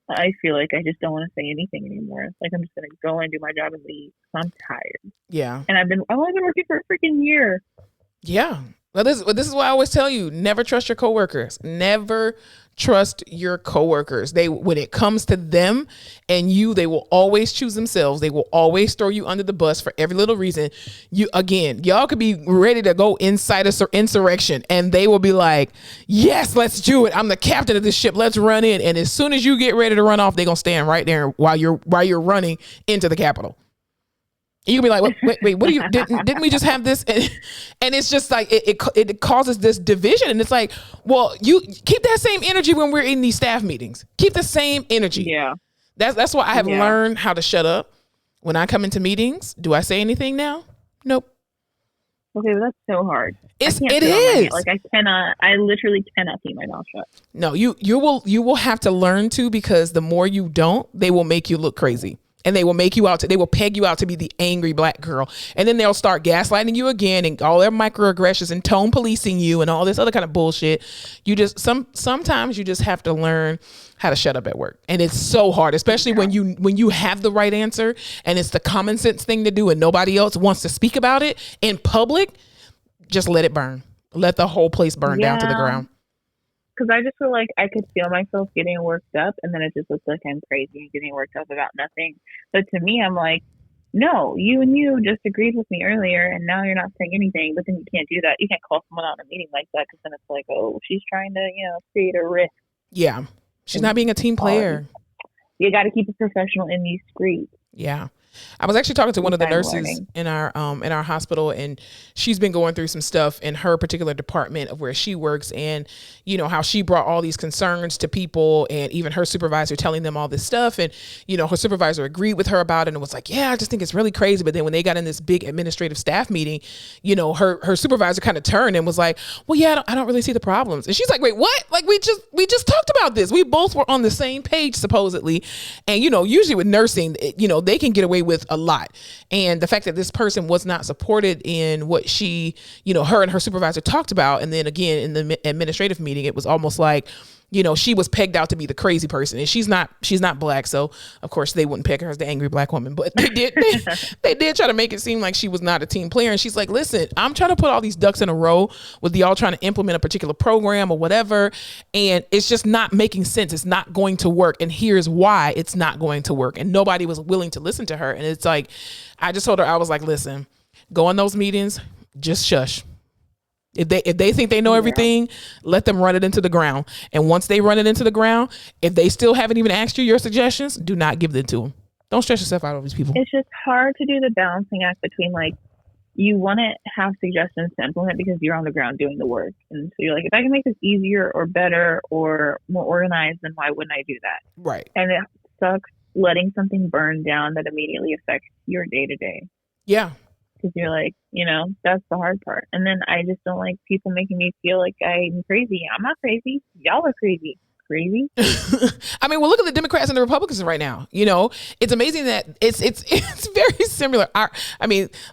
I feel like I just don't want to say anything anymore. It's like I'm just gonna go and do my job and leave. I'm tired. Yeah, and I've only been working for a freaking year. Yeah. Well, this is why I always tell you: never trust your coworkers. Never trust your coworkers. When it comes to them and you, they will always choose themselves. They will always throw you under the bus for every little reason. Y'all could be ready to go incite a insurrection, and they will be like, "Yes, let's do it. I'm the captain of this ship. Let's run in." And as soon as you get ready to run off, they're gonna stand right there while you're running into the Capitol. You can be like, wait, what do you, didn't we just have this? And it's just like, it causes this division. And it's like, well, you keep that same energy when we're in these staff meetings. Keep the same energy. Yeah. That's why I have learned how to shut up. When I come into meetings, do I say anything now? Nope. Okay, but that's so hard. It is. Like I literally cannot keep my mouth shut. No, you will have to learn to, because the more you don't, they will make you look crazy. And they will they will peg you out to be the angry black girl. And then they'll start gaslighting you again and all their microaggressions and tone policing you and all this other kind of bullshit. Sometimes you just have to learn how to shut up at work. And it's so hard, especially when you have the right answer and it's the common sense thing to do and nobody else wants to speak about it in public. Just let it burn. Let the whole place burn down to the ground. Because I just feel like I could feel myself getting worked up, and then it just looks like I'm crazy and getting worked up about nothing. But to me, I'm like, no, you just agreed with me earlier, and now you're not saying anything. But then you can't do that. You can't call someone out in a meeting like that, because then it's like, oh, she's trying to, create a risk. Yeah, she's not being a team player. You got to keep it professional in these streets. Yeah. I was actually talking to one of the nurses in our hospital, and she's been going through some stuff in her particular department of where she works, and how she brought all these concerns to people, and even her supervisor telling them all this stuff, and her supervisor agreed with her about it and was like, yeah, I just think it's really crazy. But then when they got in this big administrative staff meeting, her supervisor kind of turned and was like, well, yeah, I don't really see the problems. And she's like, wait, what? Like we just talked about this. We both were on the same page supposedly. And usually with nursing, they can get away with a lot. And the fact that this person was not supported in what she, her and her supervisor talked about. And then again, in the administrative meeting, it was almost like, she was pegged out to be the crazy person, and she's not black. So of course they wouldn't peg her as the angry black woman, but they did try to make it seem like she was not a team player. And she's like, listen, I'm trying to put all these ducks in a row with y'all trying to implement a particular program or whatever. And it's just not making sense. It's not going to work. And here's why it's not going to work. And nobody was willing to listen to her. And it's like, I just told her, I was like, listen, go in those meetings, just shush. If they think they know everything, let them run it into the ground. And once they run it into the ground, if they still haven't even asked you your suggestions, do not give them to them. Don't stress yourself out over these people. It's just hard to do the balancing act between like, you want to have suggestions to implement because you're on the ground doing the work. And so you're like, if I can make this easier or better or more organized, then why wouldn't I do that? Right. And it sucks letting something burn down that immediately affects your day to day. Yeah. Because you're like, that's the hard part. And then I just don't like people making me feel like I'm crazy. I'm not crazy. Y'all are crazy. Crazy. I mean, well, look at the Democrats and the Republicans right now. It's amazing that it's very similar.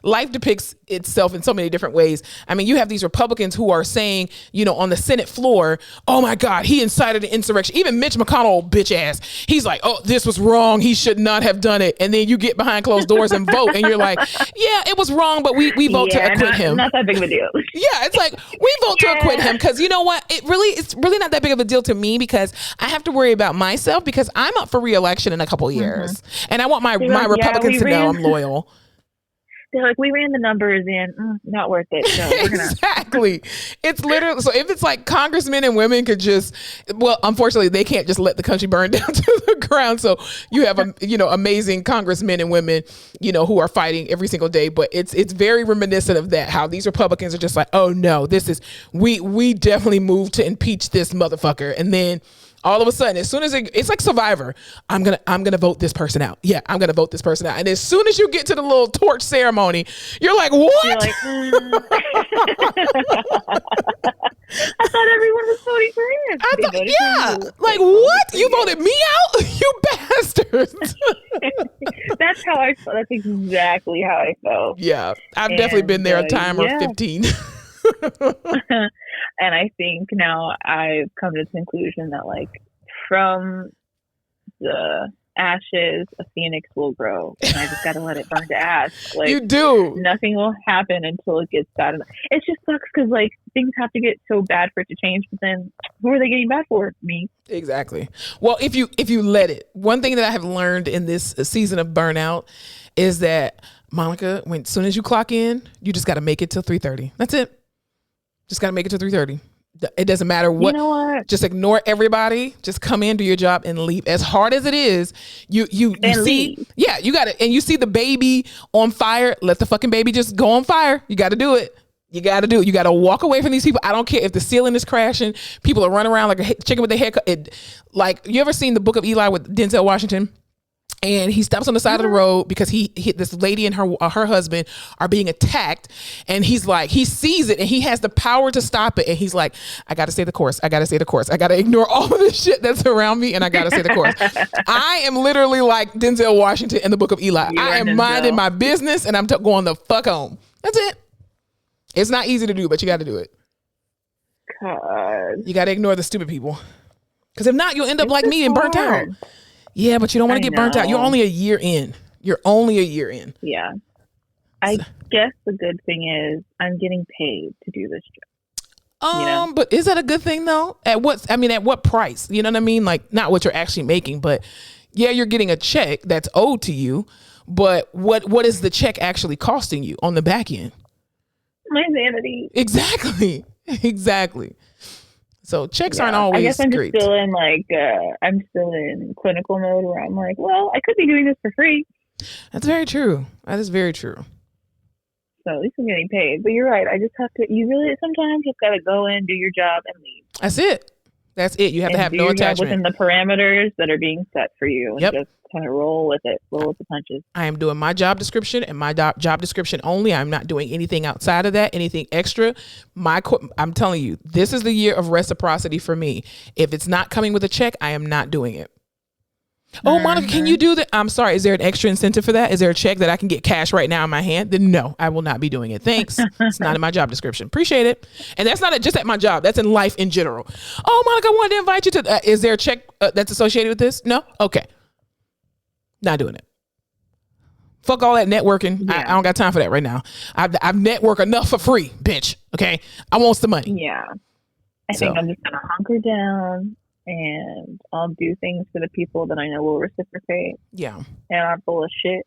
Life depicts itself in so many different ways. I mean, you have these Republicans who are saying, on the Senate floor, oh my God, he incited an insurrection. Even Mitch McConnell, bitch ass, he's like, oh, this was wrong. He should not have done it. And then you get behind closed doors and vote, and you're like, yeah, it was wrong, but we vote to acquit him. Not that big of a deal. Yeah, it's like we vote to acquit him because you know what? It's really not that big of a deal to me because I have to worry about myself because I'm up for re-election in a couple years, and I want my Republicans to know I'm loyal. They're like, we ran the numbers in, not worth it. So we're gonna... Exactly. It's literally, so if it's like congressmen and women could just, well, unfortunately they can't just let the country burn down to the ground. So you have, amazing congressmen and women, who are fighting every single day. But it's very reminiscent of that, how these Republicans are just like, oh no, we definitely moved to impeach this motherfucker. And then all of a sudden, as soon as it's like Survivor, I'm gonna vote this person out. Yeah, I'm gonna vote this person out. And as soon as you get to the little torch ceremony, you're like, what? You're like, I thought everyone was voting for him. Yeah, like what? You voted me out, you bastards. That's how I felt. That's exactly how I felt. Yeah, I've definitely been there a time or 15. And I think now I've come to the conclusion that like from the ashes a phoenix will grow, and I just gotta let it burn to ash. Like, you do. Nothing will happen until it gets bad enough. It just sucks because like things have to get so bad for it to change, but then who are they getting bad for? Me. Exactly. Well, if you let it. One thing that I have learned in this season of burnout is that, Monica, as soon as you clock in, you just got to make it till 3:30. That's it. Just got to make it to 3:30. It doesn't matter what. You know what? Just ignore everybody. Just come in, do your job, and leave. As hard as it is, you see, leave. Yeah, you got it. And you see the baby on fire. Let the fucking baby just go on fire. You got to do it. You got to do it. You got to walk away from these people. I don't care if the ceiling is crashing. People are running around like a chicken with their head cut. Like, you ever seen the Book of Eli with Denzel Washington? And he stops on the side of the road because he hit this lady and her husband are being attacked. And he's like, he sees it and he has the power to stop it. And he's like, I got to say the course. I got to say the course. I got to ignore all of this shit that's around me. And I got to say the course. I am literally like Denzel Washington in the Book of Eli. I am minding my business and I'm going the fuck home. That's it. It's not easy to do, but you got to do it. God. You got to ignore the stupid people. Because if not, you'll end up like me and burnt out. Yeah, but you don't want to get burnt out. You're only a year in. Yeah. I guess the good thing is I'm getting paid to do this job. But is that a good thing though? At what price? You know what I mean? Like not what you're actually making, but yeah, you're getting a check that's owed to you. But what is the check actually costing you on the back end? My sanity. Exactly. So checks aren't always great. I guess I'm just still in I'm still in clinical mode where I'm like, well, I could be doing this for free. That's very true. That is very true. So at least I'm getting paid. But you're right. I just have to. You really sometimes just got to go in, do your job, and leave. That's it. You have to have no attachment within the parameters that are being set for you, and just kind of roll with it. Roll with the punches. I am doing my job description and my job description only. I'm not doing anything outside of that, anything extra. I'm telling you, this is the year of reciprocity for me. If it's not coming with a check, I am not doing it. Oh, Monica, can you do that? I'm sorry. Is there an extra incentive for that? Is there a check that I can get cash right now in my hand? Then no, I will not be doing it. Thanks. It's not in my job description. Appreciate it. And that's not just at my job. That's in life in general. Oh, Monica, I wanted to invite you to, is there a check that's associated with this? No? Okay. Not doing it. Fuck all that networking. Yeah. I don't got time for that right now. I've networked enough for free, bitch. Okay. I want some money. Yeah. I think I'm just going to hunker down. And I'll do things for the people that I know will reciprocate. Yeah. And I'm full of shit.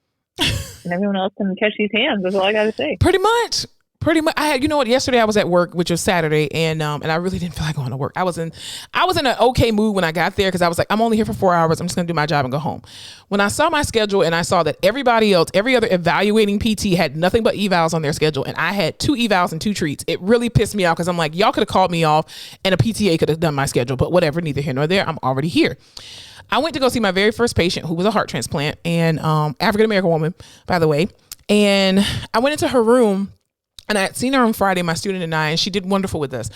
And everyone else can catch these hands. That's all I got to say. Pretty much. Yesterday I was at work, which was Saturday, and I really didn't feel like going to work. I was in an okay mood when I got there because I was like, I'm only here for 4 hours. I'm just going to do my job and go home. When I saw my schedule and I saw that everybody else, every other evaluating PT had nothing but evals on their schedule, and I had 2 evals and 2 treats, it really pissed me off because I'm like, y'all could have called me off and a PTA could have done my schedule, but whatever, neither here nor there. I'm already here. I went to go see my very first patient who was a heart transplant and African-American woman, by the way. And I went into her room. And I had seen her on Friday, my student and I, and she did wonderful with us.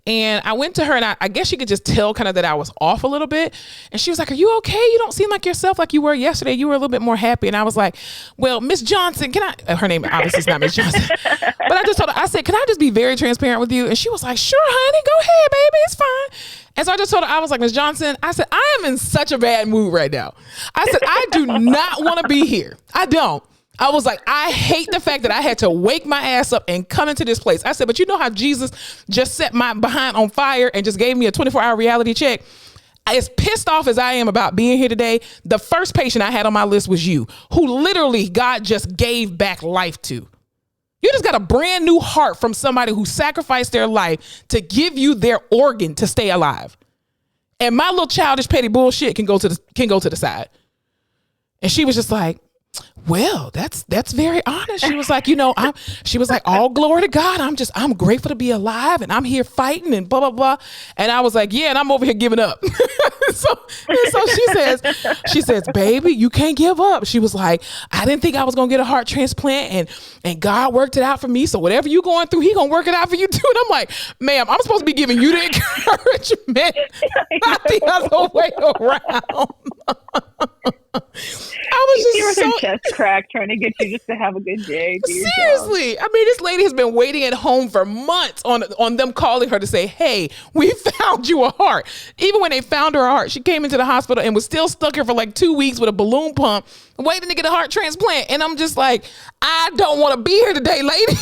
And I went to her and I guess she could just tell kind of that I was off a little bit. And she was like, are you okay? You don't seem like yourself like you were yesterday. You were a little bit more happy. And I was like, well, Miss Johnson, her name obviously is not Miss Johnson. But I just told her, I said, can I just be very transparent with you? And she was like, sure, honey, go ahead, baby. It's fine. And so I just told her, I was like, Miss Johnson, I said, I am in such a bad mood right now. I said, I do not want to be here. I don't. I was like, I hate the fact that I had to wake my ass up and come into this place. I said, but you know how Jesus just set my behind on fire and just gave me a 24-hour reality check? As pissed off as I am about being here today, the first patient I had on my list was you, who literally God just gave back life to. You just got a brand new heart from somebody who sacrificed their life to give you their organ to stay alive. And my little childish petty bullshit can go to the side. And she was just like, well, that's very honest. She was like, she was like, all glory to God. I'm grateful to be alive and I'm here fighting and blah, blah, blah. And I was like, yeah, and I'm over here giving up. so she says, baby, you can't give up. She was like, I didn't think I was going to get a heart transplant and God worked it out for me. So whatever you're going through, he going to work it out for you too. And I'm like, ma'am, I'm supposed to be giving you the encouragement, not the other way around. I was just her chest crack trying to get you just to have a good day. Seriously. I mean, this lady has been waiting at home for months on them calling her to say, hey, we found you a heart. Even when they found her a heart, she came into the hospital and was still stuck here for like 2 weeks with a balloon pump waiting to get a heart transplant. And I'm just like, I don't want to be here today, lady.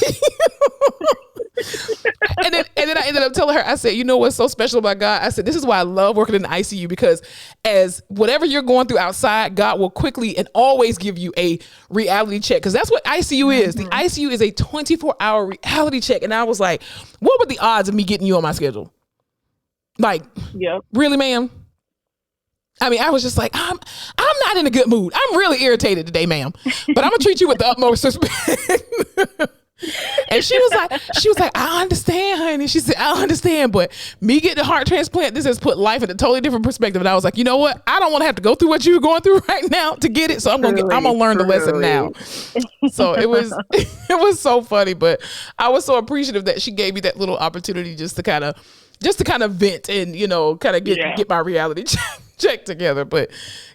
and then I ended up telling her, I said, you know what's so special about God? I said, this is why I love working in the ICU, because as whatever you're going through outside, God will quickly and always give you a reality check, because that's what ICU is. The ICU is a 24-hour reality check. And I was like, what were the odds of me getting you on my schedule? Like, yep. Really, ma'am? I mean, I was just like, I'm not in a good mood. I'm really irritated today, ma'am. But I'm going to treat you with the utmost respect. And she was like, I understand, honey. She said, I understand, but me getting a heart transplant, this has put life in a totally different perspective. And I was like, you know what? I don't want to have to go through what you're going through right now to get it. So I'm gonna learn the lesson now. So it was so funny, but I was so appreciative that she gave me that little opportunity just to kind of vent and, you know, kind of get my reality check together. But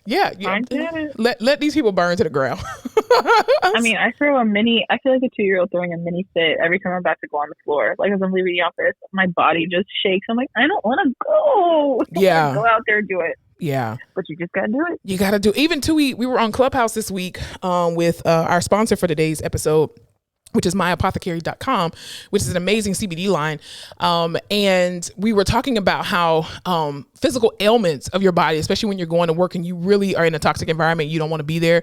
yeah, let these people burn to the ground. I mean, I feel like a 2-year-old throwing a mini fit every time I'm about to go on the floor. Like, as I'm leaving the office, my body just shakes. I'm like, I don't want to go. Yeah. Go out there and do it. Yeah. But you just got to do it. You got to do it. Even too, we were on Clubhouse this week with our sponsor for today's episode, which is myapothecary.com, which is an amazing CBD line. And we were talking about how physical ailments of your body, especially when you're going to work and you really are in a toxic environment, you don't want to be there.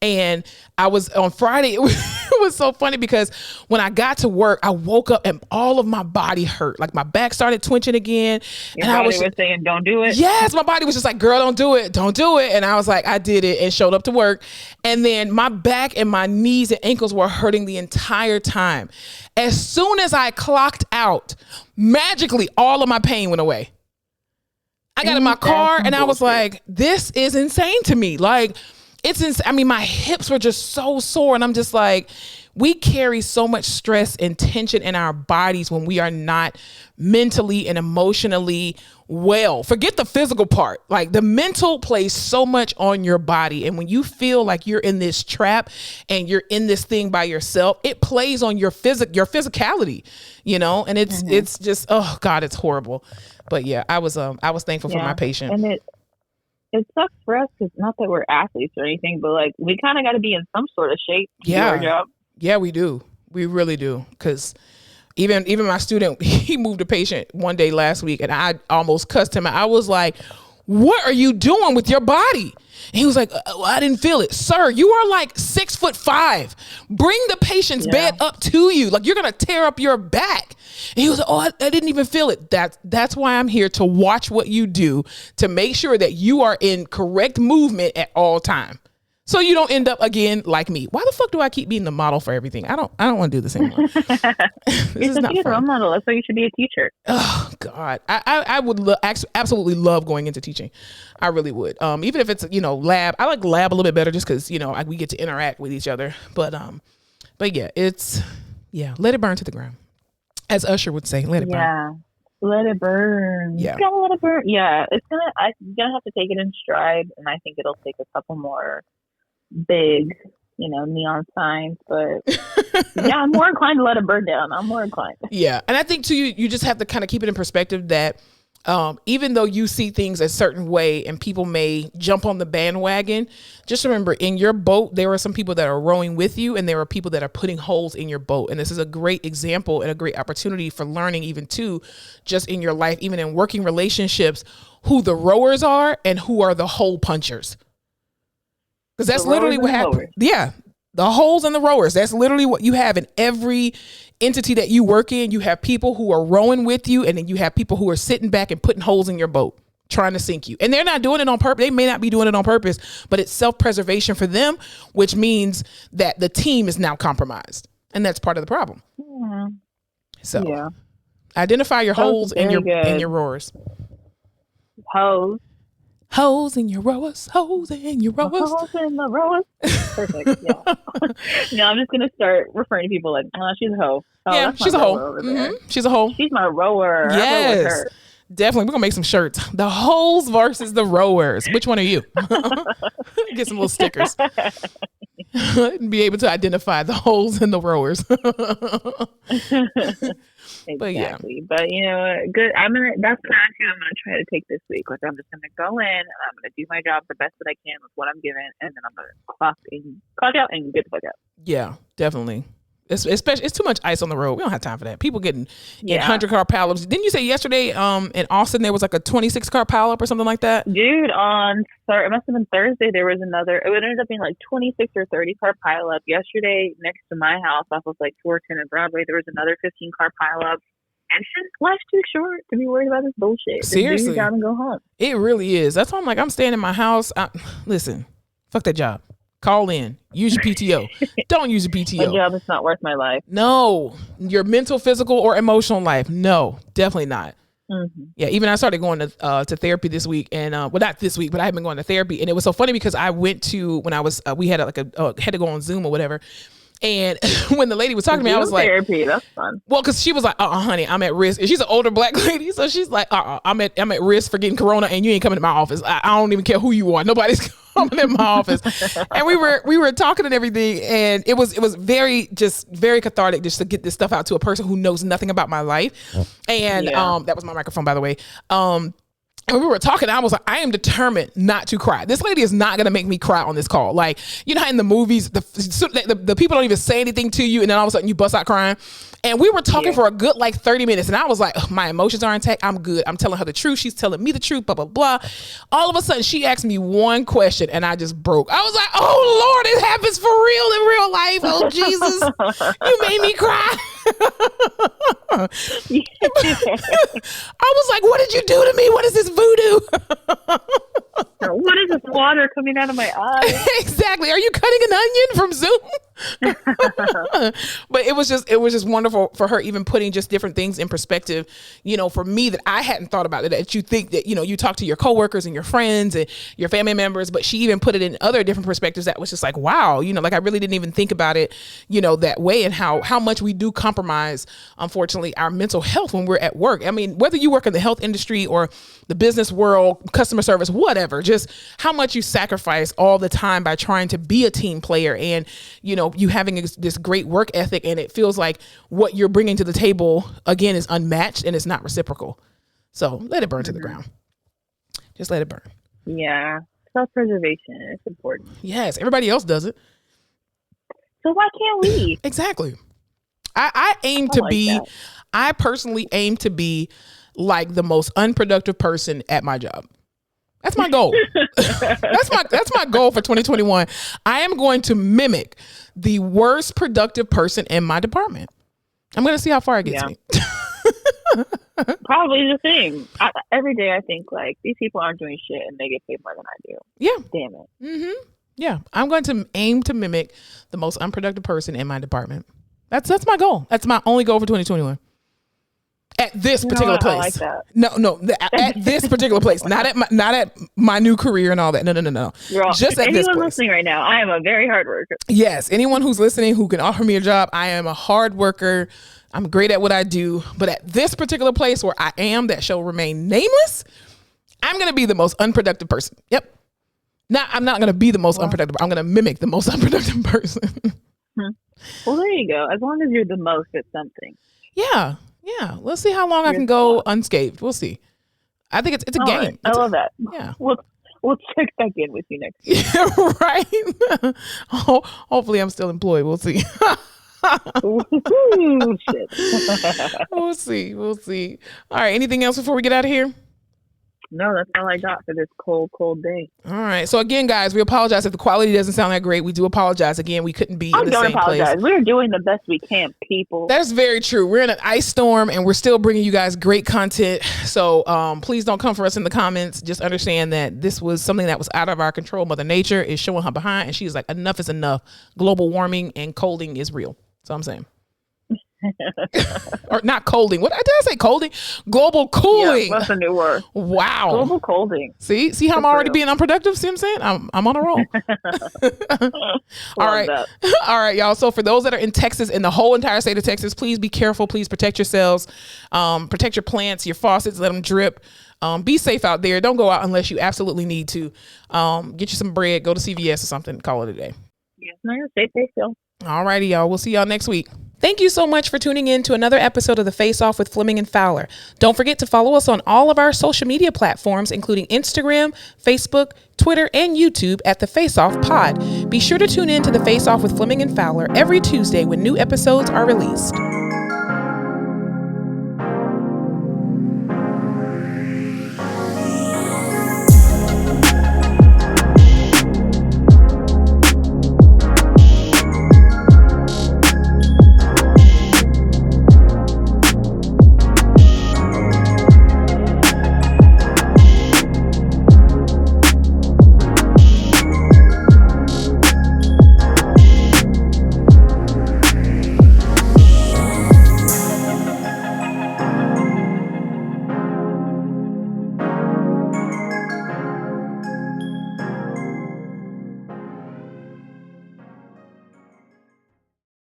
And I was on Friday, it was so funny because when I got to work, I woke up and all of my body hurt. Like, my back started twitching again. Your body was saying, don't do it. Yes, my body was just like, girl, don't do it. Don't do it. And I was like, I did it and showed up to work. And then my back and my knees and ankles were hurting the entire time. As soon as I clocked out, magically all of my pain went away. I got in my car and I was like, this is insane to me. Like, I mean, my hips were just so sore, and I'm just like, we carry so much stress and tension in our bodies when we are not mentally and emotionally well. Forget the physical part. Like, the mental plays so much on your body. And when you feel like you're in this trap and you're in this thing by yourself, it plays on your physicality, you know, and it's just, oh God, it's horrible. But yeah, I was thankful for my patient. And it sucks for us because not that we're athletes or anything, but like, we kind of got to be in some sort of shape to do our job. Yeah, we do. We really do. Because even my student, he moved a patient one day last week and I almost cussed him out. I was like, what are you doing with your body? And he was like, I didn't feel it. Sir, you are like 6'5". Bring the patient's bed up to you. Like, you're going to tear up your back. And he was like, oh, I didn't even feel it. That's why I'm here, to watch what you do, to make sure that you are in correct movement at all time. So you don't end up again like me. Why the fuck do I keep being the model for everything? I don't want to do this anymore. This is not fun. Role model. That's why you should be a teacher. Oh God, I would absolutely love going into teaching. I really would. Even if it's, you know, lab. I like lab a little bit better just because, you know, we get to interact with each other. But yeah, let it burn to the ground, as Usher would say. Let it burn. Yeah. Let it burn. Yeah. You gotta let it burn. Yeah. You're gonna have to take it in stride, and I think it'll take a couple more big, you know, neon signs, but yeah, I'm more inclined to let it burn down. I'm more inclined. Yeah. And I think too, you just have to kind of keep it in perspective that even though you see things a certain way and people may jump on the bandwagon, just remember, in your boat, there are some people that are rowing with you, and there are people that are putting holes in your boat. And this is a great example and a great opportunity for learning, even too, just in your life, even in working relationships, who the rowers are and who are the hole punchers. Because that's literally what happened. Yeah. The holes and the rowers. That's literally what you have in every entity that you work in. You have people who are rowing with you, and then you have people who are sitting back and putting holes in your boat, trying to sink you. And they're not doing it on purpose. They may not be doing it on purpose, but it's self-preservation for them, which means that the team is now compromised. And that's part of the problem. Yeah. So identify your holes in your rowers. Holes in your rowers, holes in your rowers. Holes in the rowers. Perfect. Yeah. No, I'm just gonna start referring to people like, she's a hoe. Oh, yeah, she's a hoe. Mm-hmm. She's a hoe. She's my rower. Yes, definitely. We're gonna make some shirts. The holes versus the rowers. Which one are you? Get some little stickers. And be able to identify the holes in the rowers. Exactly. But you know, good. That's the attitude I'm gonna try to take this week. Like, I'm just gonna go in and I'm gonna do my job the best that I can with what I'm given, and then I'm gonna clock out and get the fuck out. Yeah, definitely. Especially, it's too much ice on the road. We don't have time for that. People getting in 100-car pileups. Didn't you say yesterday in Austin there was like a 26-car pileup or something like that? Dude, it must have been Thursday. There was another. It ended up being like 26 or 30-car pileup. Yesterday, next to my house, off of like 410 and Broadway, there was another 15-car pileup. And life's too short to be worried about this bullshit. Seriously, you gotta go home. It really is. That's why I'm like, I'm staying in my house. Listen, fuck that job. Call in. Use your PTO. Don't use your PTO. My job is not worth my life. No. Your mental, physical, or emotional life. No, definitely not. Mm-hmm. Yeah, even I started going to therapy this week, and well, not this week, but I had been going to therapy, and it was so funny because I went to when I was we had had to go on Zoom or whatever, and when the lady was talking to me, I was like, therapy, that's fun. Well, because she was like, honey, I'm at risk, and she's an older black lady, so she's like, I'm at risk for getting corona, and you ain't coming to my office. I don't even care who you are. Nobody's coming in my office. And we were talking and everything, and it was very cathartic just to get this stuff out to a person who knows nothing about my life. And that was my microphone, by the way. And we were talking, I was like, I am determined not to cry. This lady is not going to make me cry on this call. Like, you know how in the movies, the people don't even say anything to you, and then all of a sudden you bust out crying. And we were talking for a good 30 minutes, and I was like, my emotions are intact. I'm good. I'm telling her the truth. She's telling me the truth, blah, blah, blah. All of a sudden, she asked me one question, and I just broke. I was like, oh, Lord, it happens for real in real life. Oh, Jesus, you made me cry. I was like, what did you do to me? What is this voodoo? What is this water coming out of my eyes? Exactly. Are you cutting an onion from Zoom? But it was just wonderful for her even putting just different things in perspective, you know, for me that I hadn't thought about it, that you think that, you know, you talk to your coworkers and your friends and your family members, but she even put it in other different perspectives that was just like, wow, you know, like I really didn't even think about it, you know, that way, and how much we do compromise, unfortunately, our mental health when we're at work. I mean, whether you work in the health industry or the business world, customer service, whatever, just how much you sacrifice all the time by trying to be a team player, and, you know, you having this great work ethic, and it feels like what you're bringing to the table again is unmatched and it's not reciprocal. So let it burn to the ground. Just let it burn. Yeah. Self-preservation is important. Yes. Everybody else does it. So why can't we? Exactly. I personally aim to be like the most unproductive person at my job. That's my goal. That's my goal for 2021. I am going to mimic the worst productive person in my department. I'm going to see how far it gets me. Probably the same. Every day I think like these people aren't doing shit and they get paid more than I do. Yeah. Damn it. Mm-hmm. Yeah. I'm going to aim to mimic the most unproductive person in my department. That's my goal. That's my only goal for 2021. At this particular place. I like that. No, at this particular place. Not at my new career and all that. No. Just at this place. Anyone listening right now, I am a very hard worker. Yes, anyone who's listening who can offer me a job, I am a hard worker. I'm great at what I do. But at this particular place where I am, that shall remain nameless, I'm going to be the most unproductive person. Yep. I'm not going to be the most unproductive. I'm going to mimic the most unproductive person. Well, there you go. As long as you're the most at something. Yeah. Let's see how long I can go unscathed. We'll see. I think it's a game. Right. I love that. Yeah. We'll check back in with you next week. Yeah, right. Hopefully I'm still employed. We'll see. Ooh, shit. We'll see. All right. Anything else before we get out of here? No, that's all I got for this cold day. All right. So again, guys, we apologize if the quality doesn't sound that great. We do apologize. Again, we couldn't be in the same place. We're doing the best we can, people. That's very true. We're in an ice storm and we're still bringing you guys great content. So please don't come for us in the comments. Just understand that this was something that was out of our control. Mother Nature is showing her behind, and she's like, enough is enough. Global warming and colding is real. That's all I'm saying. Or not colding. What did I say? Colding? Global cooling. Yeah, that's a new word. Wow. Global colding. See how I'm already being unproductive? See what I'm saying? I'm on a roll. All right. All right, y'all. So for those that are in Texas, in the whole entire state of Texas, please be careful. Please protect yourselves. Protect your plants, your faucets, let them drip. Be safe out there. Don't go out unless you absolutely need to. Get you some bread, go to CVS or something, call it a day. Yes, no, stay safe still. All righty, y'all. We'll see y'all next week. Thank you so much for tuning in to another episode of The Face Off with Fleming and Fowler. Don't forget to follow us on all of our social media platforms, including Instagram, Facebook, Twitter, and YouTube at The Face Off Pod. Be sure to tune in to The Face Off with Fleming and Fowler every Tuesday when new episodes are released.